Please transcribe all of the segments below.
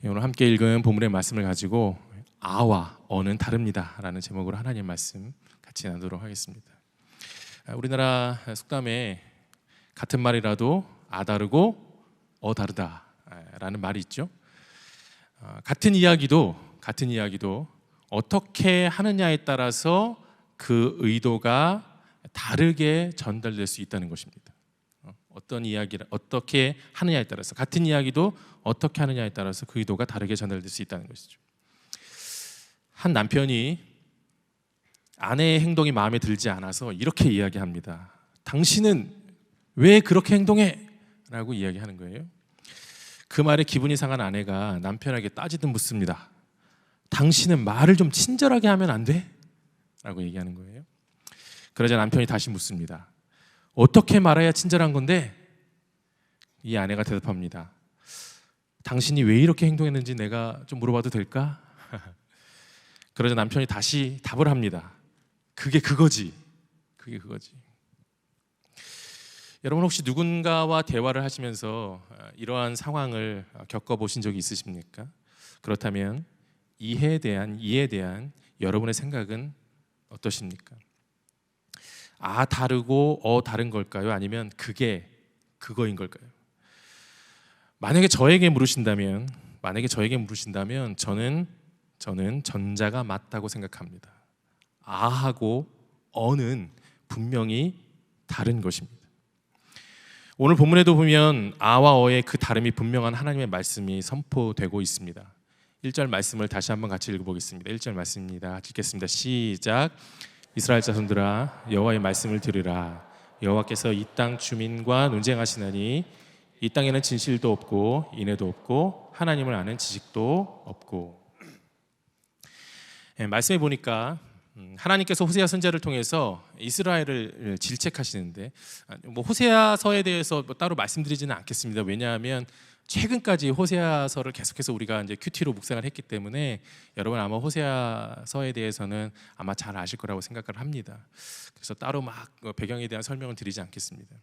오늘 함께 읽은 본문의 말씀을 가지고 아와 어는 다릅니다 라는 제목으로 하나님 말씀 같이 나누도록 하겠습니다. 우리나라 속담에 같은 말이라도 아 다르고 어 다르다 라는 말이 있죠. 같은 이야기도 어떻게 하느냐에 따라서 그 의도가 다르게 전달될 수 있다는 것입니다. 어떤 이야기를 어떻게 하느냐에 따라서, 같은 이야기도 어떻게 하느냐에 따라서 그 의도가 다르게 전달될 수 있다는 것이죠. 한 남편이 아내의 행동이 마음에 들지 않아서 이렇게 이야기합니다. 당신은 왜 그렇게 행동해? 라고 이야기하는 거예요. 그 말에 기분이 상한 아내가 남편에게 따지듯 묻습니다. 당신은 말을 좀 친절하게 하면 안 돼? 라고 얘기하는 거예요. 그러자 남편이 다시 묻습니다. 어떻게 말해야 친절한 건데? 이 아내가 대답합니다. 당신이 왜 이렇게 행동했는지 내가 좀 물어봐도 될까? 그러자 남편이 다시 답을 합니다. 그게 그거지. 여러분 혹시 누군가와 대화를 하시면서 이러한 상황을 겪어보신 적이 있으십니까? 그렇다면 이에 대한 여러분의 생각은 어떠십니까? 아 다르고 어 다른 걸까요? 아니면 그게 그거인 걸까요? 만약에 저에게 물으신다면 저는 전자가 맞다고 생각합니다. 아하고 어는 분명히 다른 것입니다. 오늘 본문에도 보면 아와 어의 그 다름이 분명한 하나님의 말씀이 선포되고 있습니다. 1절 말씀을 다시 한번 같이 읽어보겠습니다. 1절 말씀입니다. 읽겠습니다. 시작. 이스라엘 자손들아 여호와의 말씀을 들으라. 여호와께서 이 땅 주민과 논쟁하시나니 이 땅에는 진실도 없고 인애도 없고 하나님을 아는 지식도 없고. 말씀해 보니까 하나님께서 호세아 선지자를 통해서 이스라엘을 질책하시는데 호세아서에 대해서 따로 말씀드리지는 않겠습니다. 왜냐하면 최근까지 호세아서를 계속해서 우리가 이제 큐티로 묵상을 했기 때문에 여러분 아마 호세아서에 대해서는 아마 잘 아실 거라고 생각을 합니다. 그래서 따로 막 배경에 대한 설명을 드리지 않겠습니다.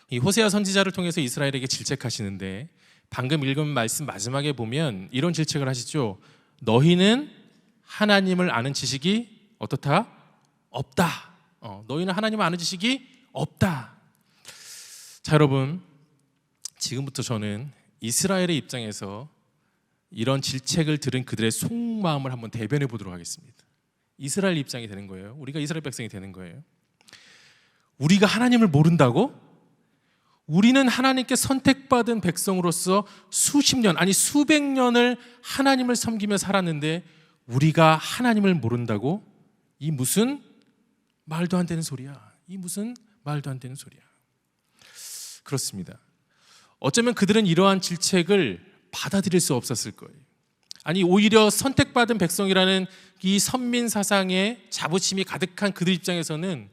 이 호세아 선지자를 통해서 이스라엘에게 질책하시는데 방금 읽은 말씀 마지막에 보면 이런 질책을 하시죠. 너희는 하나님을 아는 지식이 어떻다? 없다. 너희는 하나님을 아는 지식이 없다. 자 여러분, 지금부터 저는 이스라엘의 입장에서 이런 질책을 들은 그들의 속마음을 한번 대변해 보도록 하겠습니다. 이스라엘 입장이 되는 거예요. 우리가 이스라엘 백성이 되는 거예요. 우리가 하나님을 모른다고? 우리는 하나님께 선택받은 백성으로서 수십 년, 아니 수백 년을 하나님을 섬기며 살았는데 우리가 하나님을 모른다고? 이 무슨 말도 안 되는 소리야. 그렇습니다. 어쩌면 그들은 이러한 질책을 받아들일 수 없었을 거예요. 아니 오히려 선택받은 백성이라는 이 선민 사상의 자부심이 가득한 그들 입장에서는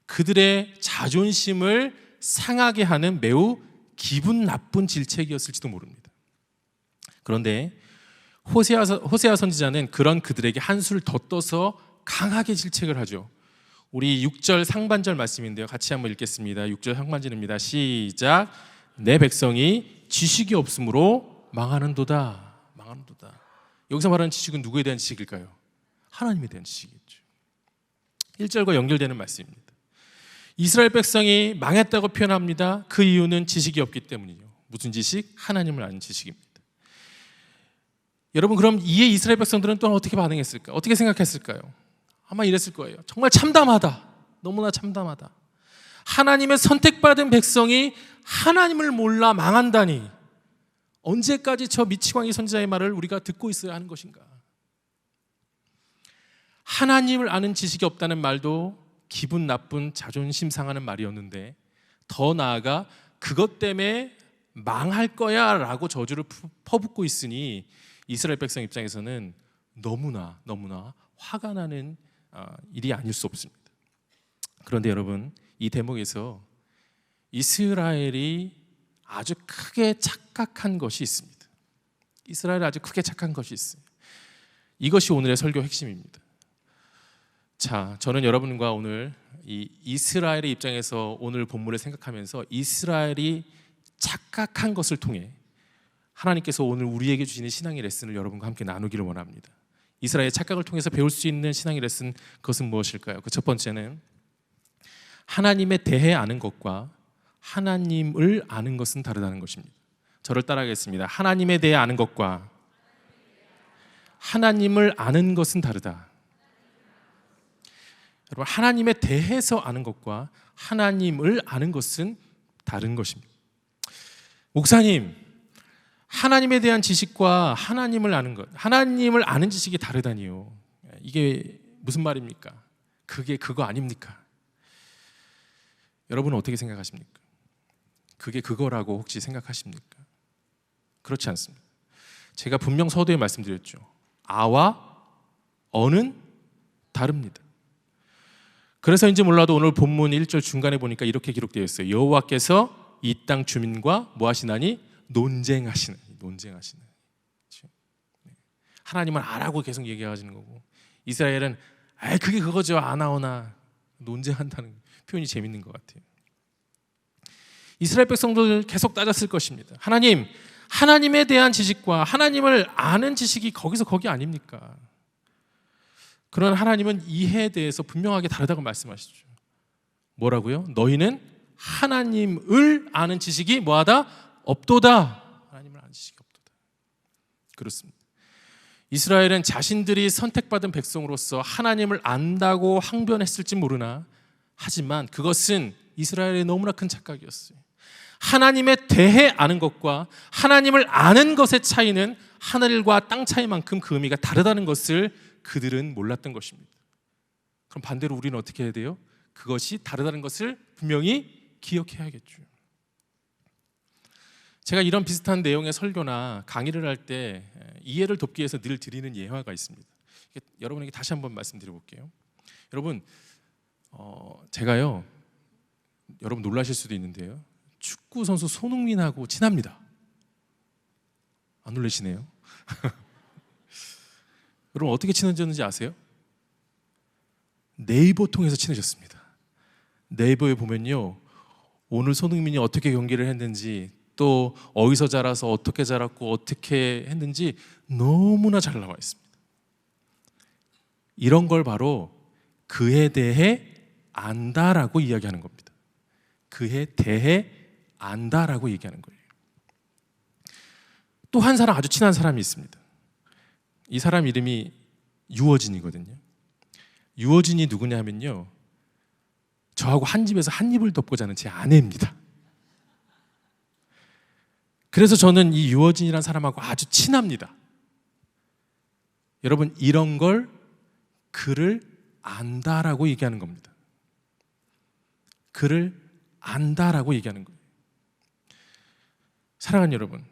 그들의 자존심을 상하게 하는 매우 기분 나쁜 질책이었을지도 모릅니다. 그런데 호세아 선지자는 그런 그들에게 한수를 더 떠서 강하게 질책을 하죠. 우리 6절 상반절 말씀인데요. 같이 한번 읽겠습니다. 6절 상반절입니다. 시작. 내 백성이 지식이 없으므로 망하는도다. 여기서 말하는 지식은 누구에 대한 지식일까요? 하나님에 대한 지식이죠. 1절과 연결되는 말씀입니다. 이스라엘 백성이 망했다고 표현합니다. 그 이유는 지식이 없기 때문이죠. 무슨 지식? 하나님을 아는 지식입니다. 여러분 그럼 이에 이스라엘 백성들은 또 어떻게 반응했을까? 어떻게 생각했을까요? 아마 이랬을 거예요. 정말 참담하다. 너무나 참담하다. 하나님의 선택받은 백성이 하나님을 몰라 망한다니 언제까지 저 미치광이 선지자의 말을 우리가 듣고 있어야 하는 것인가? 하나님을 아는 지식이 없다는 말도 기분 나쁜 자존심 상하는 말이었는데 더 나아가 그것 때문에 망할 거야 라고 저주를 퍼붓고 있으니 이스라엘 백성 입장에서는 너무나 화가 나는 일이 아닐 수 없습니다. 그런데 여러분 이 대목에서 이스라엘이 아주 크게 착각한 것이 있습니다. 이것이 오늘의 설교 핵심입니다. 자, 저는 여러분과 오늘 이 이스라엘의 입장에서 오늘 본문을 생각하면서 이스라엘이 착각한 것을 통해 하나님께서 오늘 우리에게 주시는 신앙의 레슨을 여러분과 함께 나누기를 원합니다. 이스라엘의 착각을 통해서 배울 수 있는 신앙의 레슨, 그것은 무엇일까요? 그 첫 번째는 하나님에 대해 아는 것과 하나님을 아는 것은 다르다는 것입니다. 저를 따라하겠습니다. 하나님에 대해 아는 것과 하나님을 아는 것은 다르다. 여러분, 하나님에 대해서 아는 것과 하나님을 아는 것은 다른 것입니다. 목사님, 하나님에 대한 지식과 하나님을 아는 것, 하나님을 아는 지식이 다르다니요. 이게 무슨 말입니까? 그게 그거 아닙니까? 여러분은 어떻게 생각하십니까? 그게 그거라고 혹시 생각하십니까? 그렇지 않습니다. 제가 분명 서두에 말씀드렸죠. 아와 어는 다릅니다. 그래서인지 몰라도 오늘 본문 1절 중간에 보니까 이렇게 기록되어 있어요. 여호와께서 이 땅 주민과 뭐 하시나니? 논쟁하시는. 하나님은 아라고 계속 얘기하시는 거고, 이스라엘은 그게 그거죠, 아나오나, 논쟁한다는 표현이 재밌는 것 같아요. 이스라엘 백성들 계속 따졌을 것입니다. 하나님에 대한 지식과 하나님을 아는 지식이 거기서 거기 아닙니까? 그러나 하나님은 이해에 대해서 분명하게 다르다고 말씀하시죠. 뭐라고요? 너희는 하나님을 아는 지식이 뭐하다? 없도다. 하나님을 아는 지식이 없도다. 그렇습니다. 이스라엘은 자신들이 선택받은 백성으로서 하나님을 안다고 항변했을지 모르나, 하지만 그것은 이스라엘의 너무나 큰 착각이었어요. 하나님에 대해 아는 것과 하나님을 아는 것의 차이는 하늘과 땅 차이만큼 그 의미가 다르다는 것을 그들은 몰랐던 것입니다. 그럼 반대로 우리는 어떻게 해야 돼요? 그것이 다르다는 것을 분명히 기억해야겠죠. 제가 이런 비슷한 내용의 설교나 강의를 할 때 이해를 돕기 위해서 늘 드리는 예화가 있습니다. 여러분에게 다시 한번 말씀드려볼게요. 여러분, 제가요, 여러분 놀라실 수도 있는데요, 축구 선수 손흥민하고 친합니다. 안 놀라시네요. 여러분 어떻게 친해졌는지 아세요? 네이버 통해서 친해졌습니다. 네이버에 보면요, 오늘 손흥민이 어떻게 경기를 했는지, 또 어디서 자라서 어떻게 자랐고 어떻게 했는지 너무나 잘 나와 있습니다. 이런 걸 바로 그에 대해 안다라고 이야기하는 겁니다. 그에 대해 안다라고 얘기하는 거예요. 또 한 사람, 아주 친한 사람이 있습니다. 이 사람 이름이 유어진이거든요. 유어진이 누구냐면요, 저하고 한 집에서 한 입을 덮고 자는 제 아내입니다. 그래서 저는 이 유어진이라는 사람하고 아주 친합니다. 여러분, 이런 걸 그를 안다라고 얘기하는 겁니다. 그를 안다라고 얘기하는 거예요. 사랑하는 여러분,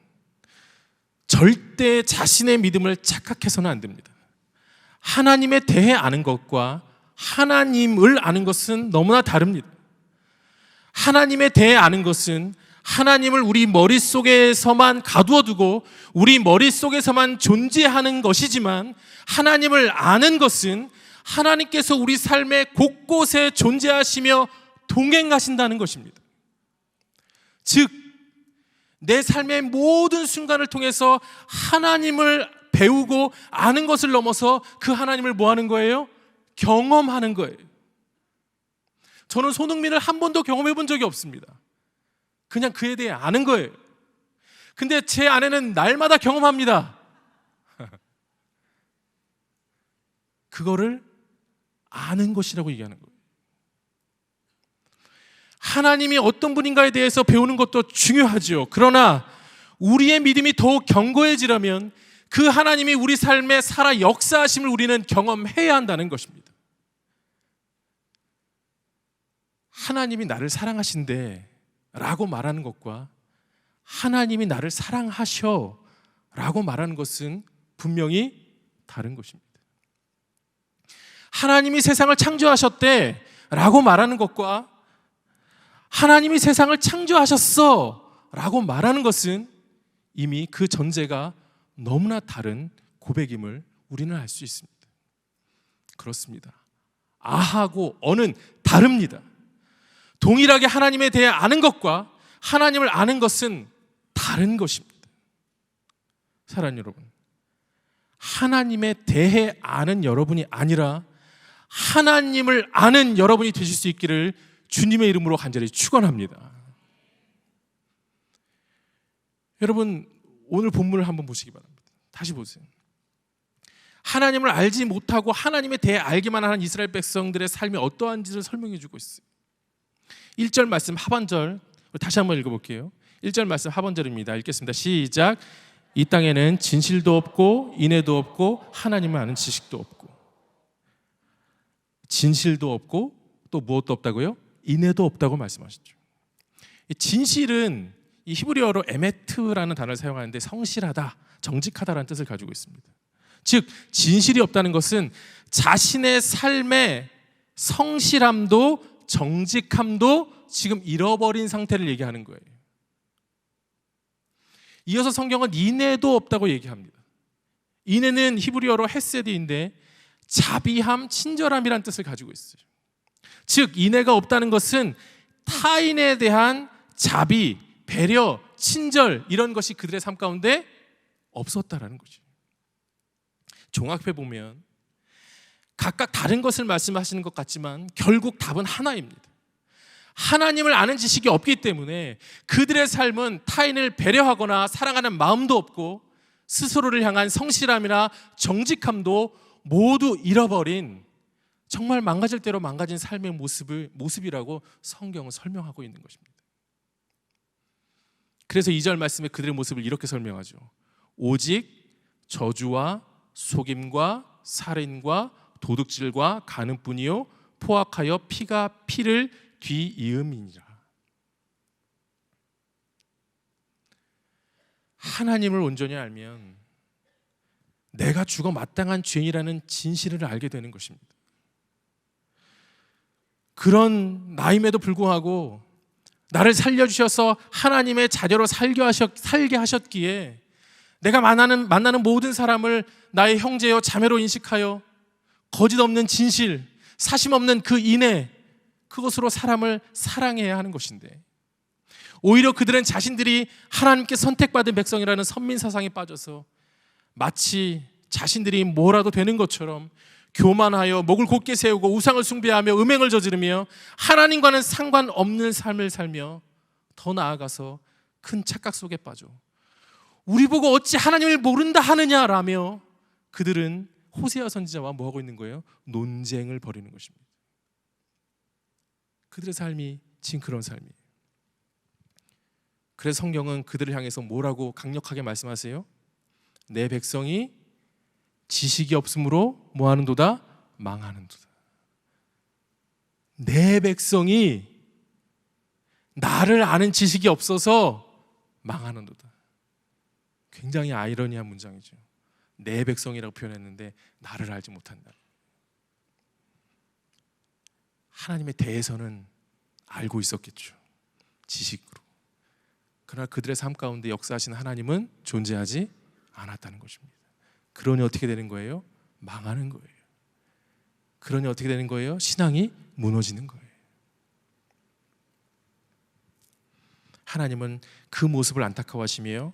절대 자신의 믿음을 착각해서는 안 됩니다. 하나님에 대해 아는 것과 하나님을 아는 것은 너무나 다릅니다. 하나님에 대해 아는 것은 하나님을 우리 머릿속에서만 가두어두고 우리 머릿속에서만 존재하는 것이지만, 하나님을 아는 것은 하나님께서 우리 삶의 곳곳에 존재하시며 동행하신다는 것입니다. 즉, 내 삶의 모든 순간을 통해서 하나님을 배우고 아는 것을 넘어서 그 하나님을 뭐 하는 거예요? 경험하는 거예요. 저는 손흥민을 한 번도 경험해 본 적이 없습니다. 그냥 그에 대해 아는 거예요. 근데 제 아내는 날마다 경험합니다. 그거를 아는 것이라고 얘기하는 거예요. 하나님이 어떤 분인가에 대해서 배우는 것도 중요하죠. 그러나 우리의 믿음이 더욱 견고해지려면 그 하나님이 우리 삶에 살아 역사하심을 우리는 경험해야 한다는 것입니다. 하나님이 나를 사랑하신대 라고 말하는 것과 하나님이 나를 사랑하셔 라고 말하는 것은 분명히 다른 것입니다. 하나님이 세상을 창조하셨대 라고 말하는 것과 하나님이 세상을 창조하셨어 라고 말하는 것은 이미 그 전제가 너무나 다른 고백임을 우리는 알 수 있습니다. 그렇습니다. 아하고 어는 다릅니다. 동일하게 하나님에 대해 아는 것과 하나님을 아는 것은 다른 것입니다. 사랑하는 여러분, 하나님에 대해 아는 여러분이 아니라 하나님을 아는 여러분이 되실 수 있기를 주님의 이름으로 간절히 축원합니다. 여러분, 오늘 본문을 한번 보시기 바랍니다. 다시 보세요. 하나님을 알지 못하고 하나님에 대해 알기만 하는 이스라엘 백성들의 삶이 어떠한지를 설명해 주고 있어요. 1절 말씀 하반절 다시 한번 읽어볼게요. 1절 말씀 하반절입니다. 읽겠습니다. 시작. 이 땅에는 진실도 없고 인애도 없고 하나님을 아는 지식도 없고. 진실도 없고 또 무엇도 없다고요? 인애도 없다고 말씀하셨죠. 진실은 이 히브리어로 에메트라는 단어를 사용하는데 성실하다, 정직하다라는 뜻을 가지고 있습니다. 즉 진실이 없다는 것은 자신의 삶의 성실함도 정직함도 지금 잃어버린 상태를 얘기하는 거예요. 이어서 성경은 인애도 없다고 얘기합니다. 인애는 히브리어로 헤세드인데 자비함, 친절함이라는 뜻을 가지고 있어요. 즉 인애가 없다는 것은 타인에 대한 자비, 배려, 친절 이런 것이 그들의 삶 가운데 없었다라는 거죠. 종합해 보면 각각 다른 것을 말씀하시는 것 같지만 결국 답은 하나입니다. 하나님을 아는 지식이 없기 때문에 그들의 삶은 타인을 배려하거나 사랑하는 마음도 없고 스스로를 향한 성실함이나 정직함도 모두 잃어버린 정말 망가질 대로 망가진 삶의 모습이라고 성경은 설명하고 있는 것입니다. 그래서 2절 말씀에 그들의 모습을 이렇게 설명하죠. 오직 저주와 속임과 살인과 도둑질과 간음뿐이요 포악하여 피가 피를 뒤이음이니라. 하나님을 온전히 알면 내가 죽어 마땅한 죄인이라는 진실을 알게 되는 것입니다. 그런 나임에도 불구하고 나를 살려주셔서 하나님의 자녀로 살게 하셨기에 내가 만나는 모든 사람을 나의 형제요 자매로 인식하여 거짓 없는 진실, 사심 없는 그 인애, 그것으로 사람을 사랑해야 하는 것인데 오히려 그들은 자신들이 하나님께 선택받은 백성이라는 선민사상에 빠져서 마치 자신들이 뭐라도 되는 것처럼 교만하여 목을 곧게 세우고 우상을 숭배하며 음행을 저지르며 하나님과는 상관없는 삶을 살며 더 나아가서 큰 착각 속에 빠져 우리 보고 어찌 하나님을 모른다 하느냐라며 그들은 호세아 선지자와 뭐하고 있는 거예요? 논쟁을 벌이는 것입니다. 그들의 삶이 지금 그런 삶이에요. 그래서 성경은 그들을 향해서 뭐라고 강력하게 말씀하세요? 내 백성이 지식이 없으므로 뭐하는도다? 망하는도다. 내 백성이 나를 아는 지식이 없어서 망하는도다. 굉장히 아이러니한 문장이죠. 내 백성이라고 표현했는데 나를 알지 못한다. 하나님에 대해서는 알고 있었겠죠. 지식으로. 그러나 그들의 삶 가운데 역사하신 하나님은 존재하지 않았다는 것입니다. 그러니 어떻게 되는 거예요? 망하는 거예요. 그러니 어떻게 되는 거예요? 신앙이 무너지는 거예요. 하나님은 그 모습을 안타까워하시며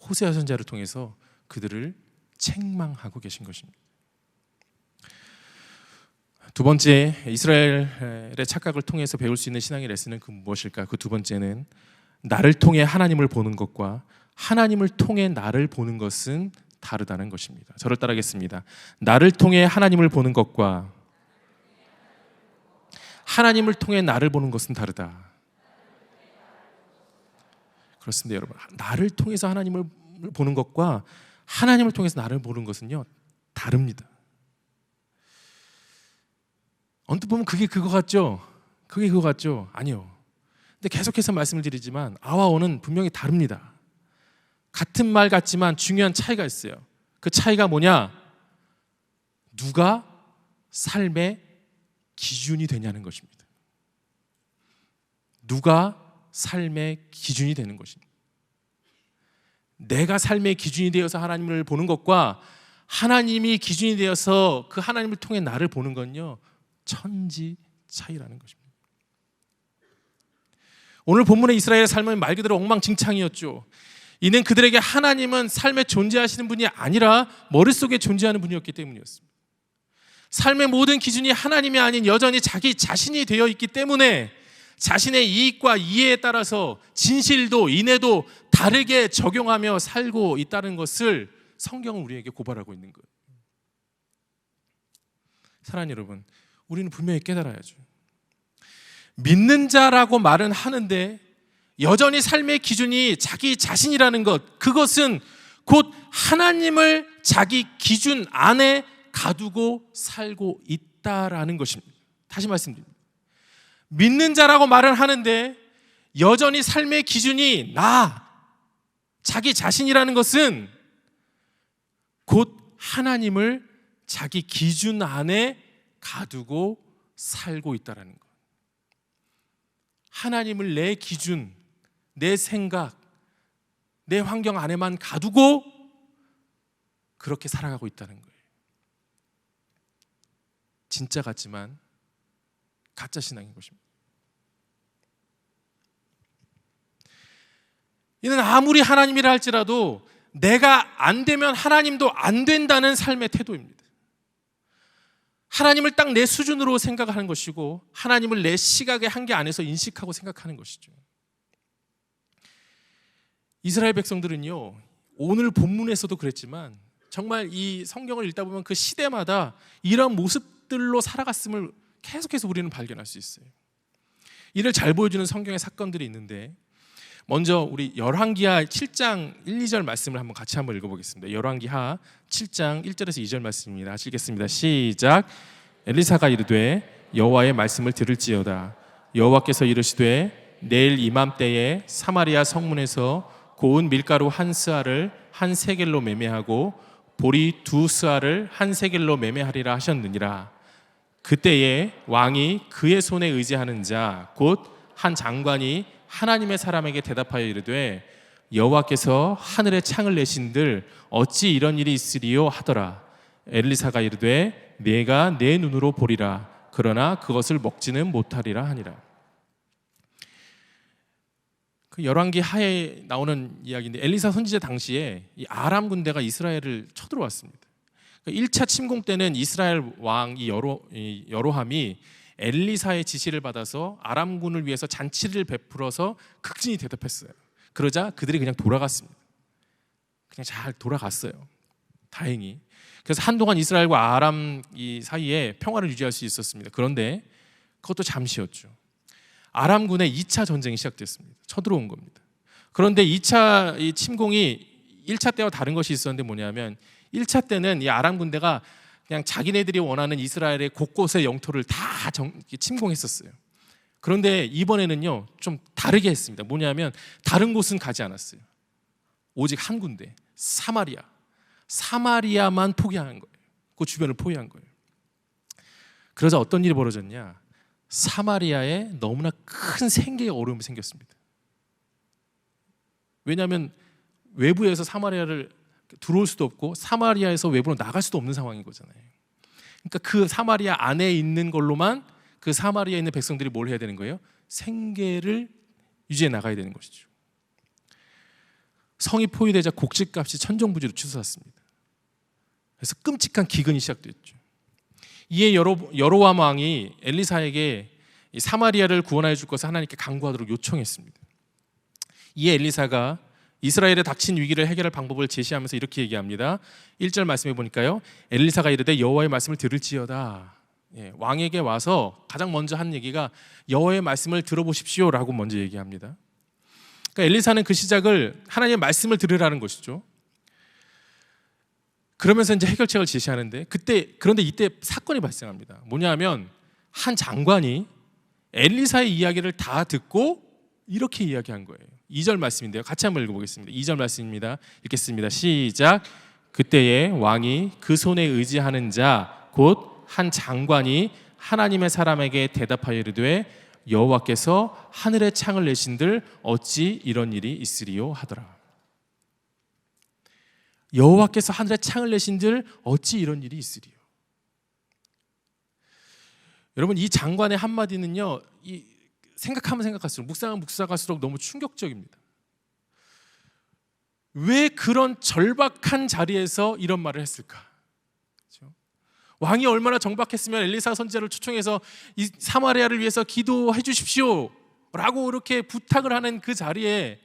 호세아 선지자를 통해서 그들을 책망하고 계신 것입니다. 두 번째, 이스라엘의 착각을 통해서 배울 수 있는 신앙의 레슨은 그 무엇일까? 그 두 번째는 나를 통해 하나님을 보는 것과 하나님을 통해 나를 보는 것은 다르다는 것입니다. 저를 따라하겠습니다. 나를 통해 하나님을 보는 것과 하나님을 통해 나를 보는 것은 다르다. 그렇습니다, 여러분. 나를 통해서 하나님을 보는 것과 하나님을 통해서 나를 보는 것은요 다릅니다. 언뜻 보면 그게 그거 같죠? 그게 그거 같죠? 아니요. 근데 계속해서 말씀을 드리지만 아와 오는 분명히 다릅니다. 같은 말 같지만 중요한 차이가 있어요. 그 차이가 뭐냐? 누가 삶의 기준이 되냐는 것입니다. 누가 삶의 기준이 되는 것입니다. 내가 삶의 기준이 되어서 하나님을 보는 것과 하나님이 기준이 되어서 그 하나님을 통해 나를 보는 건요 천지 차이라는 것입니다. 오늘 본문의 이스라엘의 삶은 말 그대로 엉망진창이었죠. 이는 그들에게 하나님은 삶에 존재하시는 분이 아니라 머릿속에 존재하는 분이었기 때문이었습니다. 삶의 모든 기준이 하나님이 아닌 여전히 자기 자신이 되어 있기 때문에 자신의 이익과 이해에 따라서 진실도 인애도 다르게 적용하며 살고 있다는 것을 성경은 우리에게 고발하고 있는 거예요. 사랑하는 여러분, 우리는 분명히 깨달아야죠. 믿는 자라고 말은 하는데 여전히 삶의 기준이 자기 자신이라는 것, 그것은 곧 하나님을 자기 기준 안에 가두고 살고 있다라는 것입니다. 다시 말씀드립니다. 믿는 자라고 말은 하는데 여전히 삶의 기준이 자기 자신이라는 것은 곧 하나님을 자기 기준 안에 가두고 살고 있다는 것. 하나님을 내 기준, 내 생각, 내 환경 안에만 가두고 그렇게 살아가고 있다는 거예요. 진짜 같지만 가짜 신앙인 것입니다. 이는 아무리 하나님이라 할지라도 내가 안 되면 하나님도 안 된다는 삶의 태도입니다. 하나님을 딱 내 수준으로 생각하는 것이고 하나님을 내 시각의 한계 안에서 인식하고 생각하는 것이죠. 이스라엘 백성들은요, 오늘 본문에서도 그랬지만 정말 이 성경을 읽다 보면 그 시대마다 이런 모습들로 살아갔음을 계속해서 우리는 발견할 수 있어요. 이를 잘 보여주는 성경의 사건들이 있는데, 먼저 우리 열왕기하 7장 1, 2절 말씀을 같이 한번 읽어보겠습니다. 열왕기하 7장 1절에서 2절 말씀입니다. 하시겠습니다. 시작. 엘리사가 이르되 여호와의 말씀을 들을지어다. 여호와께서 이르시되 내일 이맘때에 사마리아 성문에서 고운 밀가루 한 스아를 한 세겔로 매매하고 보리 두 스아를 한 세겔로 매매하리라 하셨느니라. 그때에 왕이 그의 손에 의지하는 자 곧 한 장관이 하나님의 사람에게 대답하여 이르되 여호와께서 하늘에 창을 내신들 어찌 이런 일이 있으리요 하더라. 엘리사가 이르되 내가 내 눈으로 보리라. 그러나 그것을 먹지는 못하리라 하니라. 그 열왕기하에 나오는 이야기인데, 엘리사 선지자 당시에 이 아람 군대가 이스라엘을 쳐들어왔습니다. 1차 침공 때는 이스라엘 왕 여로함이 엘리사의 지시를 받아서 아람군을 위해서 잔치를 베풀어서 극진히 대답했어요. 그러자 그들이 그냥 돌아갔습니다. 그냥 잘 돌아갔어요. 다행히. 그래서 한동안 이스라엘과 아람 사이에 평화를 유지할 수 있었습니다. 그런데 그것도 잠시였죠. 아람군의 2차 전쟁이 시작됐습니다. 쳐들어온 겁니다. 그런데 2차 이 침공이 1차 때와 다른 것이 있었는데 뭐냐면 1차 때는 이 아람 군대가 그냥 자기네들이 원하는 이스라엘의 곳곳의 영토를 다 침공했었어요. 그런데 이번에는요 좀 다르게 했습니다. 뭐냐면 다른 곳은 가지 않았어요. 오직 한 군데, 사마리아만 포기한 거예요. 그 주변을 포위한 거예요. 그러자 어떤 일이 벌어졌냐? 사마리아에 너무나 큰 생계의 어려움이 생겼습니다. 왜냐하면 외부에서 사마리아를 들어올 수도 없고 사마리아에서 외부로 나갈 수도 없는 상황인 거잖아요. 그러니까 그 사마리아 안에 있는 걸로만 그 사마리아에 있는 백성들이 뭘 해야 되는 거예요? 생계를 유지해 나가야 되는 것이죠. 성이 포위되자 곡식값이 천정부지로 치솟았습니다. 그래서 끔찍한 기근이 시작됐죠. 이에 여로보암 왕이 엘리사에게 사마리아를 구원하여 줄 것을 하나님께 간구하도록 요청했습니다. 이에 엘리사가 이스라엘에 닥친 위기를 해결할 방법을 제시하면서 이렇게 얘기합니다. 1절 말씀해 보니까요, 엘리사가 이르되 여호와의 말씀을 들을지어다. 왕에게 와서 가장 먼저 한 얘기가 여호와의 말씀을 들어보십시오라고 먼저 얘기합니다. 그러니까 엘리사는 그 시작을 하나님의 말씀을 들으라는 것이죠. 그러면서 이제 해결책을 제시하는데 그런데 이때 사건이 발생합니다. 뭐냐면 한 장관이 엘리사의 이야기를 다 듣고 이렇게 이야기한 거예요. 2절 말씀인데요. 같이 한번 읽어보겠습니다. 2절 말씀입니다. 읽겠습니다. 시작. 그때에 왕이 그 손에 의지하는 자 곧 한 장관이 하나님의 사람에게 대답하여 이르되 여호와께서 하늘의 창을 내신들 어찌 이런 일이 있으리요 하더라. 여호와께서 하늘의 창을 내신들 어찌 이런 일이 있으리요. 여러분, 이 장관의 한마디는요, 생각하면 생각할수록 묵상하면 묵상할수록 너무 충격적입니다. 왜 그런 절박한 자리에서 이런 말을 했을까? 그렇죠? 왕이 얼마나 정박했으면 엘리사 선지자를 초청해서 이 사마리아를 위해서 기도해 주십시오 라고 이렇게 부탁을 하는 그 자리에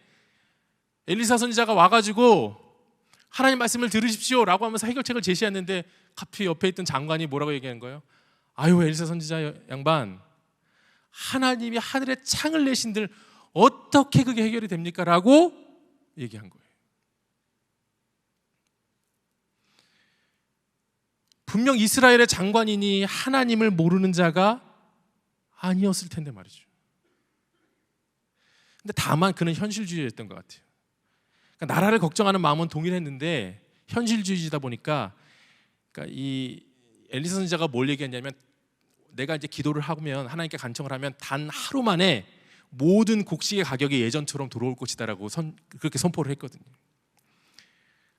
엘리사 선지자가 와가지고 하나님 말씀을 들으십시오 라고 하면서 해결책을 제시했는데 갑자기 옆에 있던 장관이 뭐라고 얘기하는 거예요? 아유, 엘리사 선지자 양반, 하나님이 하늘에 창을 내신들 어떻게 그게 해결이 됩니까? 라고 얘기한 거예요. 분명 이스라엘의 장관이니 하나님을 모르는 자가 아니었을 텐데 말이죠. 근데 다만 그는 현실주의였던 것 같아요. 그러니까 나라를 걱정하는 마음은 동일했는데 현실주의이다 보니까, 그러니까 이 엘리사 선지자가 뭘 얘기했냐면, 내가 이제 기도를 하면 하나님께 간청을 하면 단 하루 만에 모든 곡식의 가격이 예전처럼 돌아올 것이다라고 그렇게 선포를 했거든요.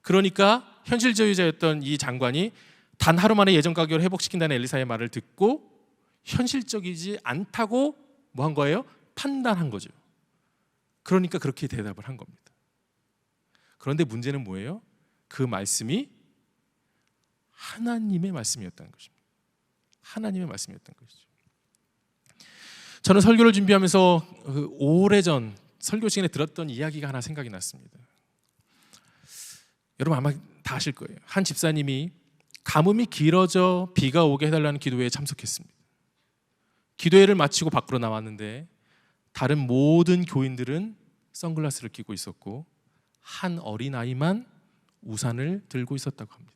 그러니까 현실주의자였던 이 장관이 단 하루 만에 예전 가격을 회복시킨다는 엘리사의 말을 듣고 현실적이지 않다고 뭐 한 거예요? 판단한 거죠. 그러니까 그렇게 대답을 한 겁니다. 그런데 문제는 뭐예요? 그 말씀이 하나님의 말씀이었다는 것입니다. 하나님의 말씀이었던 것이죠. 저는 설교를 준비하면서 오래전 설교 시간에 들었던 이야기가 하나 생각이 났습니다. 여러분 아마 다 아실 거예요. 한 집사님이 가뭄이 길어져 비가 오게 해달라는 기도회에 참석했습니다. 기도회를 마치고 밖으로 나왔는데 다른 모든 교인들은 선글라스를 끼고 있었고 한 어린아이만 우산을 들고 있었다고 합니다.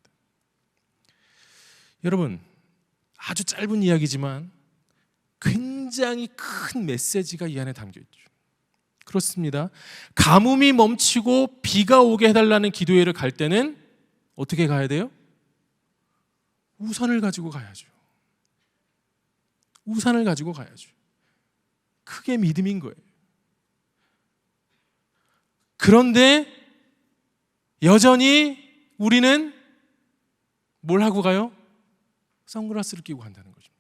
여러분, 아주 짧은 이야기지만 굉장히 큰 메시지가 이 안에 담겨 있죠. 그렇습니다. 가뭄이 멈추고 비가 오게 해달라는 기도회를 갈 때는 어떻게 가야 돼요? 우산을 가지고 가야죠. 우산을 가지고 가야죠. 그게 믿음인 거예요. 그런데 여전히 우리는 뭘 하고 가요? 선글라스를 끼고 간다는 거죠.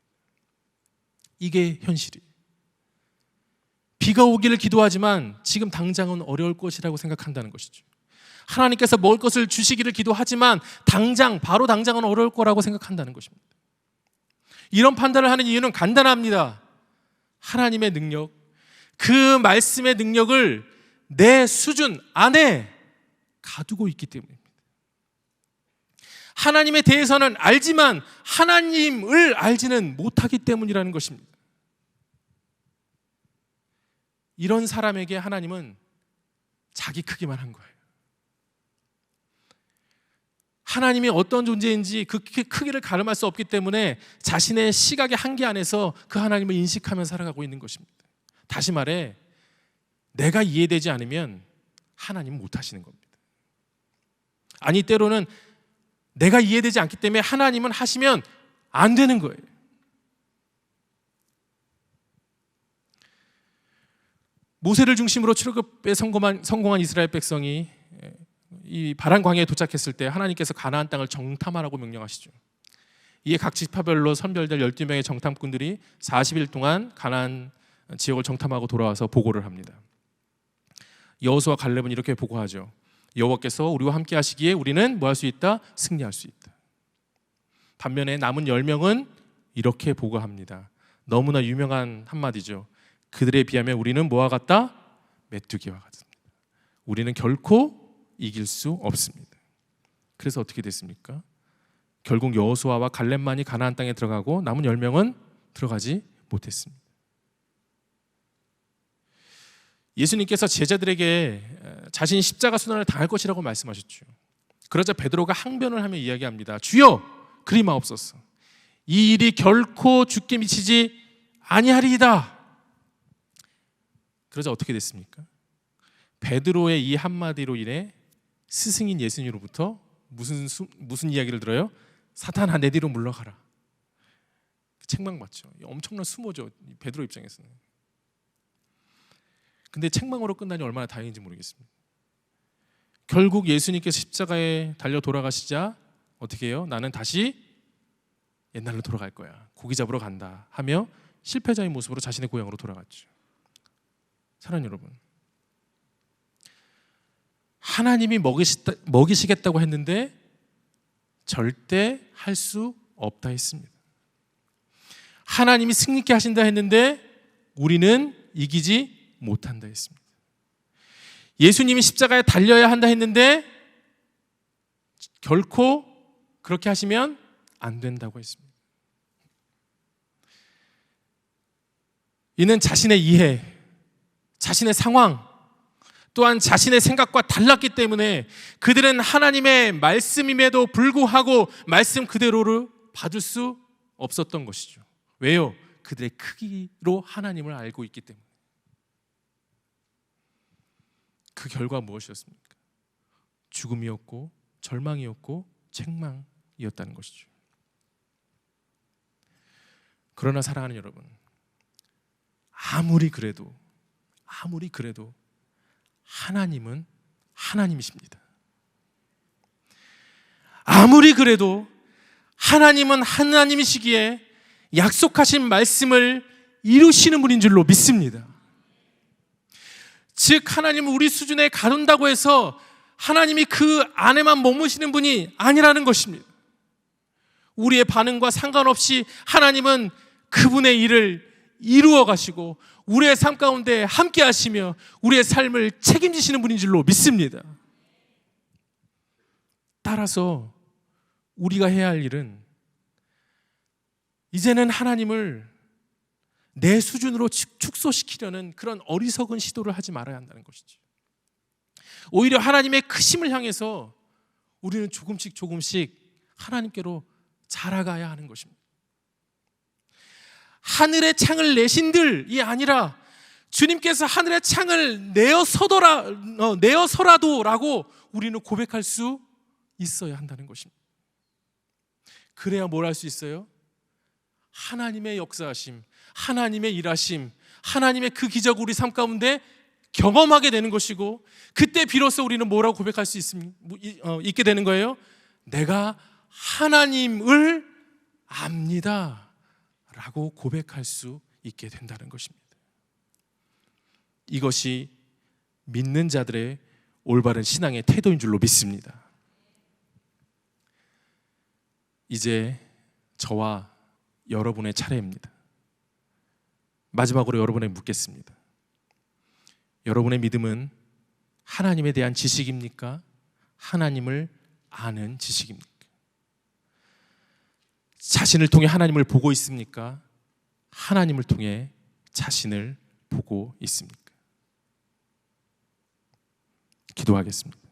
이게 현실이에요. 비가 오기를 기도하지만 지금 당장은 어려울 것이라고 생각한다는 것이죠. 하나님께서 먹을 것을 주시기를 기도하지만 바로 당장은 어려울 거라고 생각한다는 것입니다. 이런 판단을 하는 이유는 간단합니다. 하나님의 능력, 그 말씀의 능력을 내 수준 안에 가두고 있기 때문입니다. 하나님에 대해서는 알지만 하나님을 알지는 못하기 때문이라는 것입니다. 이런 사람에게 하나님은 자기 크기만 한 거예요. 하나님이 어떤 존재인지 그 크기를 가늠할 수 없기 때문에 자신의 시각의 한계 안에서 그 하나님을 인식하며 살아가고 있는 것입니다. 다시 말해, 내가 이해되지 않으면 하나님은 못하시는 겁니다. 아니, 때로는 내가 이해되지 않기 때문에 하나님은 하시면 안 되는 거예요. 모세를 중심으로 출애굽에 성공한 이스라엘 백성이 이 바란 광야에 도착했을 때 하나님께서 가나안 땅을 정탐하라고 명령하시죠. 이에 각 지파별로 선별될 12명의 정탐꾼들이 40일 동안 가나안 지역을 정탐하고 돌아와서 보고를 합니다. 여호수아 갈렙은 이렇게 보고하죠. 여호와께서 우리와 함께 하시기에 우리는 뭐 할 수 있다? 승리할 수 있다. 반면에 남은 10명은 이렇게 보고합니다. 너무나 유명한 한마디죠. 그들에 비하면 우리는 뭐와 같다? 메뚜기와 같습니다. 우리는 결코 이길 수 없습니다. 그래서 어떻게 됐습니까? 결국 여호수아와 갈렙만이 가나안 땅에 들어가고 남은 10명은 들어가지 못했습니다. 예수님께서 제자들에게 자신이 십자가 순환을 당할 것이라고 말씀하셨죠. 그러자 베드로가 항변을 하며 이야기합니다. 주여, 그리 마옵소서. 이 일이 결코 죽게 미치지 아니하리이다. 그러자 어떻게 됐습니까? 베드로의 이 한마디로 인해 스승인 예수님으로부터 무슨 이야기를 들어요? 사탄아, 내 뒤로 물러가라. 책망받죠. 엄청난 수모죠, 베드로 입장에서는. 근데 책망으로 끝나니 얼마나 다행인지 모르겠습니다. 결국 예수님께서 십자가에 달려 돌아가시자 어떻게 해요? 나는 다시 옛날로 돌아갈 거야, 고기 잡으러 간다 하며 실패자의 모습으로 자신의 고향으로 돌아갔죠. 사랑하는 여러분, 하나님이 먹이시겠다고 했는데 절대 할 수 없다 했습니다. 하나님이 승리케 하신다 했는데 우리는 이기지 못한다 했습니다. 예수님이 십자가에 달려야 한다 했는데 결코 그렇게 하시면 안 된다고 했습니다. 이는 자신의 이해, 자신의 상황, 또한 자신의 생각과 달랐기 때문에 그들은 하나님의 말씀임에도 불구하고 말씀 그대로를 받을 수 없었던 것이죠. 왜요? 그들의 크기로 하나님을 알고 있기 때문에. 그 결과 무엇이었습니까? 죽음이었고 절망이었고 책망이었다는 것이죠. 그러나 사랑하는 여러분, 아무리 그래도 하나님은 하나님이십니다. 아무리 그래도 하나님은 하나님이시기에 약속하신 말씀을 이루시는 분인 줄로 믿습니다. 즉 하나님은 우리 수준에 가둔다고 해서 하나님이 그 안에만 머무시는 분이 아니라는 것입니다. 우리의 반응과 상관없이 하나님은 그분의 일을 이루어 가시고 우리의 삶 가운데 함께 하시며 우리의 삶을 책임지시는 분인 줄로 믿습니다. 따라서 우리가 해야 할 일은 이제는 하나님을 내 수준으로 축소시키려는 그런 어리석은 시도를 하지 말아야 한다는 것이죠. 오히려 하나님의 크심을 향해서 우리는 조금씩 하나님께로 자라가야 하는 것입니다. 하늘의 창을 내신들이 아니라 주님께서 하늘의 창을 내어서라도라고 우리는 고백할 수 있어야 한다는 것입니다. 그래야 뭘 할 수 있어요? 하나님의 역사하심, 하나님의 일하심, 하나님의 그 기적 우리 삶 가운데 경험하게 되는 것이고, 그때 비로소 우리는 뭐라고 고백할 수 있게 되는 거예요? 내가 하나님을 압니다 라고 고백할 수 있게 된다는 것입니다. 이것이 믿는 자들의 올바른 신앙의 태도인 줄로 믿습니다. 이제 저와 여러분의 차례입니다. 마지막으로 여러분에게 묻겠습니다. 여러분의 믿음은 하나님에 대한 지식입니까? 하나님을 아는 지식입니까? 자신을 통해 하나님을 보고 있습니까? 하나님을 통해 자신을 보고 있습니까? 기도하겠습니다.